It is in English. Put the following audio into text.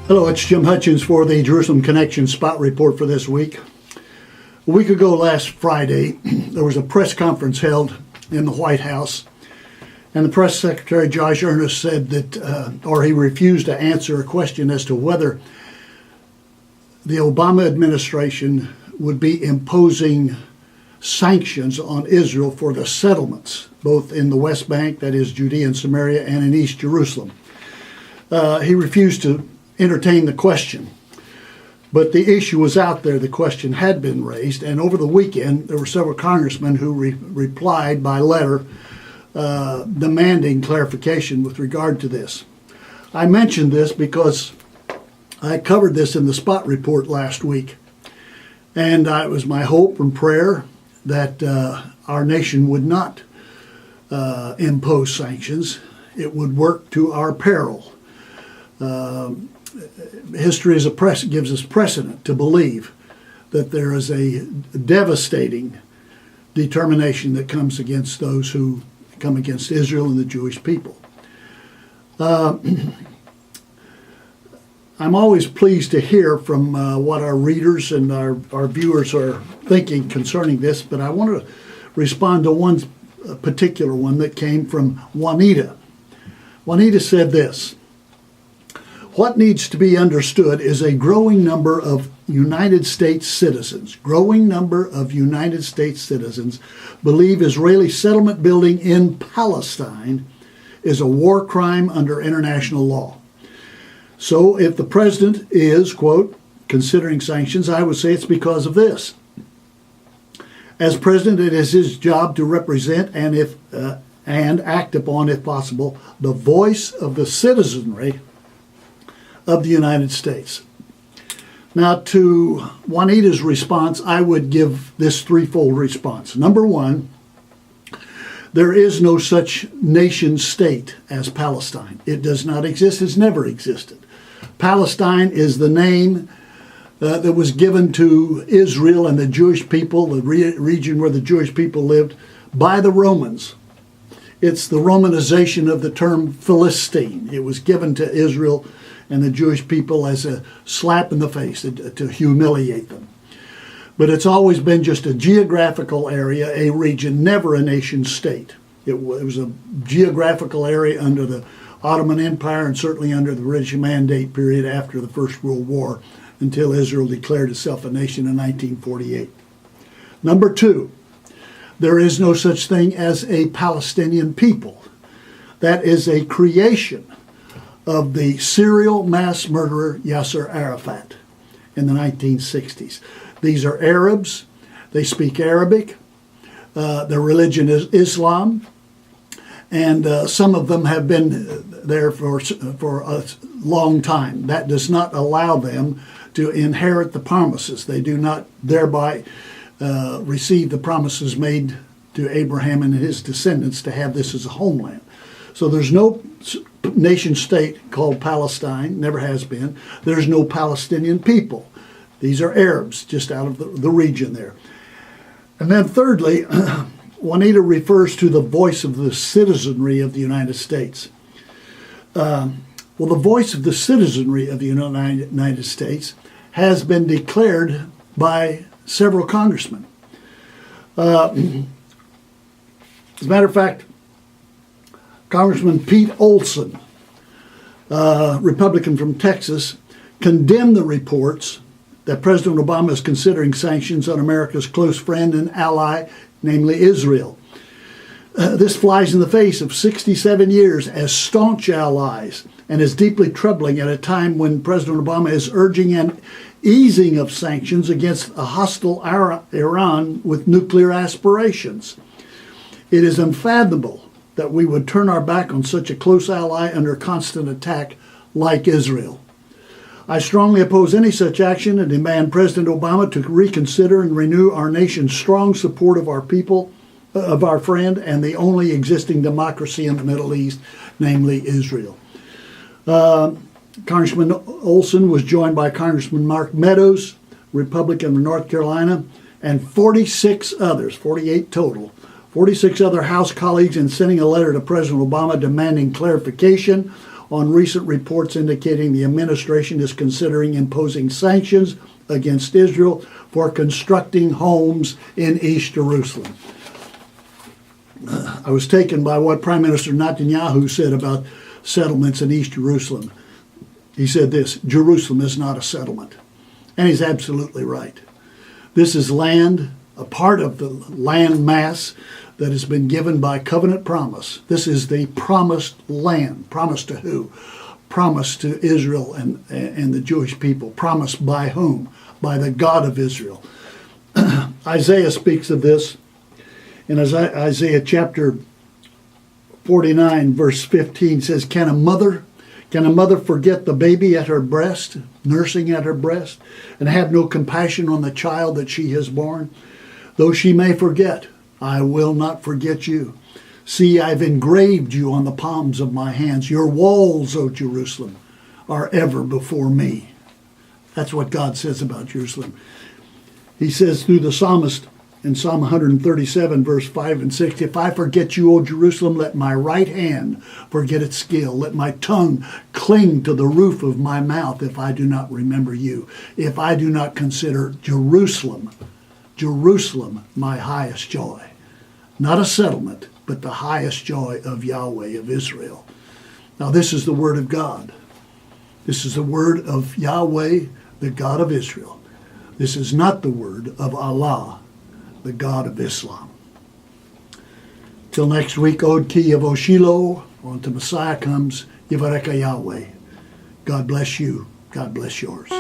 Hello, it's Jim Hutchins for the Jerusalem Connection Spot Report for this week. A week ago last Friday, there was a press conference held in the White House, and the press secretary, Josh Earnest, said that, he refused to answer a question as to whether the Obama administration would be imposing sanctions on Israel for the settlements, both in the West Bank, that is Judea and Samaria, and in East Jerusalem. He refused to entertain the question. But the issue was out there, the question had been raised, and over the weekend there were several congressmen who replied by letter demanding clarification with regard to this. I mentioned this because I covered this in the Spot Report last week, and it was my hope and prayer that our nation would not impose sanctions. It would work to our peril. History gives us precedent to believe that there is a devastating determination that comes against those who come against Israel and the Jewish people. I'm always pleased to hear from what our readers and our viewers are thinking concerning this, but I want to respond to one particular one that came from Juanita. Juanita said this: "What needs to be understood is a growing number of United States citizens believe Israeli settlement building in Palestine is a war crime under international law. So if the president is, quote, considering sanctions, I would say it's because of this. As president, it is his job to represent and act upon, if possible, the voice of the citizenry of the United States." Now, to Juanita's response, I would give this threefold response. Number one, there is no such nation state as Palestine. It does not exist, has never existed. Palestine is the name that was given to Israel and the Jewish people, the region where the Jewish people lived, by the Romans. It's the Romanization of the term Philistine. It was given to Israel and the Jewish people as a slap in the face to humiliate them. But it's always been just a geographical area, a region, never a nation state. It was a geographical area under the Ottoman Empire and certainly under the British Mandate period after the First World War, until Israel declared itself a nation in 1948. Number two, there is no such thing as a Palestinian people. That is a creation of the serial mass murderer Yasser Arafat in the 1960s. These are Arabs. They speak Arabic. Their religion is Islam. And some of them have been there for a long time. That does not allow them to inherit the promises. They do not thereby receive the promises made to Abraham and his descendants to have this as a homeland. So there's no nation state called Palestine, never has been. There's no Palestinian people. These are Arabs, just out of the region there. And then thirdly, Juanita refers to the voice of the citizenry of the United States. Well, the voice of the citizenry of the United States has been declared by several congressmen. As a matter of fact, Congressman Pete Olson, Republican from Texas, condemned the reports that President Obama is considering sanctions on America's close friend and ally, namely Israel. This flies in the face of 67 years as staunch allies and is deeply troubling at a time when President Obama is urging an easing of sanctions against a hostile Iran with nuclear aspirations. It is unfathomable that we would turn our back on such a close ally under constant attack like Israel. I strongly oppose any such action and demand President Obama to reconsider and renew our nation's strong support of our people, of our friend, and the only existing democracy in the Middle East, namely Israel. Congressman Olson was joined by Congressman Mark Meadows, Republican from North Carolina, and 46 others, 48 total, 46 other House colleagues in sending a letter to President Obama demanding clarification on recent reports indicating the administration is considering imposing sanctions against Israel for constructing homes in East Jerusalem. I was taken by what Prime Minister Netanyahu said about settlements in East Jerusalem. He said this: Jerusalem is not a settlement. And he's absolutely right. This is land, a part of the land mass that has been given by covenant promise. This is the promised land. Promised to who? Promised to Israel and the Jewish people. Promised by whom? By the God of Israel. Isaiah speaks of this in Isaiah chapter 49, verse 15 says, Can a mother forget the baby at her breast, nursing at her breast, and have no compassion on the child that she has borne? Though she may forget, I will not forget you. See, I've engraved you on the palms of my hands. Your walls, O Jerusalem, are ever before me. That's what God says about Jerusalem. He says through the psalmist in Psalm 137, verse 5 and 6, If I forget you, O Jerusalem, let my right hand forget its skill. Let my tongue cling to the roof of my mouth if I do not remember you. If I do not consider Jerusalem, my highest joy. Not a settlement, but the highest joy of Yahweh of Israel. Now this is the word of God. This is the word of Yahweh, the God of Israel. This is not the word of Allah, the God of Islam. Till next week, Od Ki Yavo Shiloh, until Messiah comes, Yivareka Yahweh. God bless you. God bless yours.